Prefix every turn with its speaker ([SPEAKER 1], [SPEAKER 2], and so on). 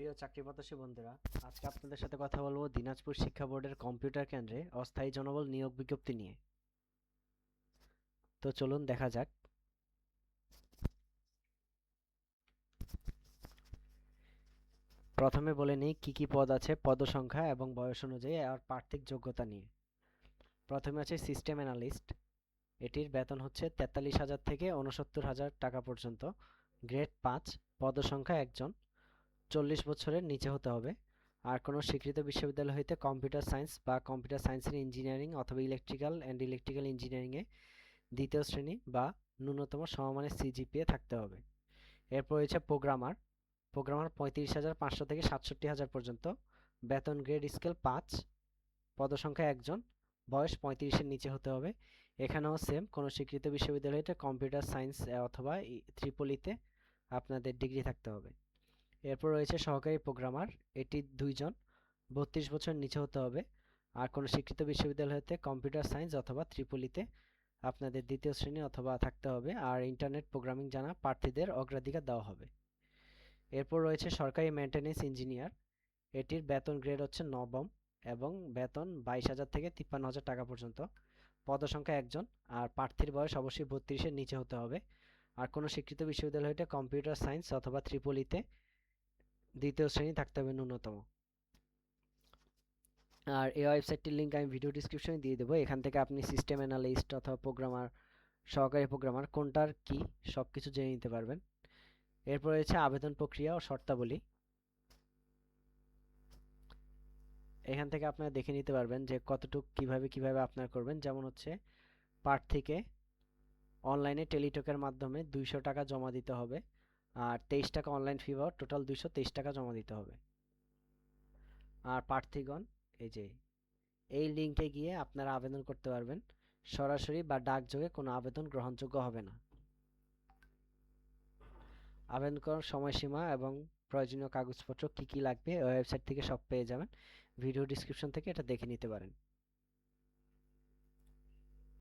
[SPEAKER 1] প্রিয় চাকরিপ্রত্যাশী বন্ধুরা, আজকে আপনাদের সাথে কথা বলবো দিনাজপুর শিক্ষা বোর্ডের কম্পিউটার কেন্দ্রে অস্থায়ী জনবল নিয়োগ বিজ্ঞপ্তি নিয়ে। তো চলুন দেখা যাক। প্রথমে বলে নিই কি কি পদ আছে, পদসংখ্যা এবং বয়স অনুযায়ী আর প্রার্থীর যোগ্যতা নিয়ে। প্রথমে আছে সিস্টেম অ্যানালিস্ট। এটির বেতন হচ্ছে 43,000 থেকে 69,000 টাকা পর্যন্ত। গ্রেড 5। পদসংখ্যা একজন। 40 বছরের নিচে হতে হবে। আর কোনো স্বীকৃত বিশ্ববিদ্যালয় হইতে কম্পিউটার সায়েন্স বা কম্পিউটার সায়েন্সের ইঞ্জিনিয়ারিং অথবা ইলেকট্রিক্যাল ইঞ্জিনিয়ারিংয়ে দ্বিতীয় শ্রেণী বা ন্যূনতম সমমানের সিজিপিএ থাকতে হবে। এরপর রয়েছে প্রোগ্রামার। প্রোগ্রামার 35,500 থেকে 67,000 পর্যন্ত। বেতন গ্রেড স্কেল 5। পদসংখ্যা একজন। বয়স 35-এর নিচে হতে হবে। এখানেও সেম, কোনো স্বীকৃত বিশ্ববিদ্যালয়তে কম্পিউটার সায়েন্স অথবা ত্রিপলিতে আপনাদের ডিগ্রি থাকতে হবে। এরপর রয়েছে সহকারী প্রোগ্রামার। এটি 2 জন। 32 বছর নিচে হতে হবে। আর কোনো স্বীকৃত বিশ্ববিদ্যালয় হতে কম্পিউটার সায়েন্স অথবা ত্রিপলিতে আপনাদের দ্বিতীয় শ্রেণী অথবা থাকতে হবে। আর ইন্টারনেট প্রোগ্রামিং জানা প্রার্থীদের অগ্রাধিকার দেওয়া হবে। এরপর রয়েছে সরকারি মেইনটেনেন্স ইঞ্জিনিয়ার। এটির বেতন গ্রেড হচ্ছে নবম এবং বেতন 22,000 থেকে 53,000 টাকা পর্যন্ত। পদসংখ্যা একজন। আর প্রার্থীর বয়স অবশ্যই 32-এর নিচে হতে হবে। আর কোনো স্বীকৃত বিশ্ববিদ্যালয় হতে কম্পিউটার সায়েন্স অথবা ত্রিপলিতে দ্বিতীয় শ্রেণী থাকতে হবে ন্যূনতম। আর এই ওয়েবসাইটটির লিঙ্ক আমি ভিডিও ডিসক্রিপশনে দিয়ে দেবো। এখান থেকে আপনি সিস্টেম অ্যানালিস্ট অথবা প্রোগ্রামার, সহকারী প্রোগ্রামার কোনটার কি সব কিছু জেনে নিতে পারবেন। এরপর রয়েছে আবেদন প্রক্রিয়া ও শর্তাবলী। এখান থেকে আপনারা দেখে নিতে পারবেন যে কতটুকু কিভাবে আপনারা করবেন। যেমন হচ্ছে প্রার্থীকে অনলাইনে টেলিটকের মাধ্যমে 200 টাকা জমা দিতে হবে। আর 23 টাকা অনলাইন ফি পাওয়া, টোটাল 223 টাকা জমা দিতে হবে। আর প্রার্থীগণ এই যে এই লিঙ্কে গিয়ে আপনারা আবেদন করতে পারবেন। সরাসরি বা ডাকযোগে কোনো আবেদন গ্রহণযোগ্য হবে না। আবেদন করার সময়সীমা এবং প্রয়োজনীয় কাগজপত্র কি কি লাগবে ওয়েবসাইট থেকে সব পেয়ে যাবেন। ভিডিও ডিসক্রিপশন থেকে এটা দেখে নিতে পারেন।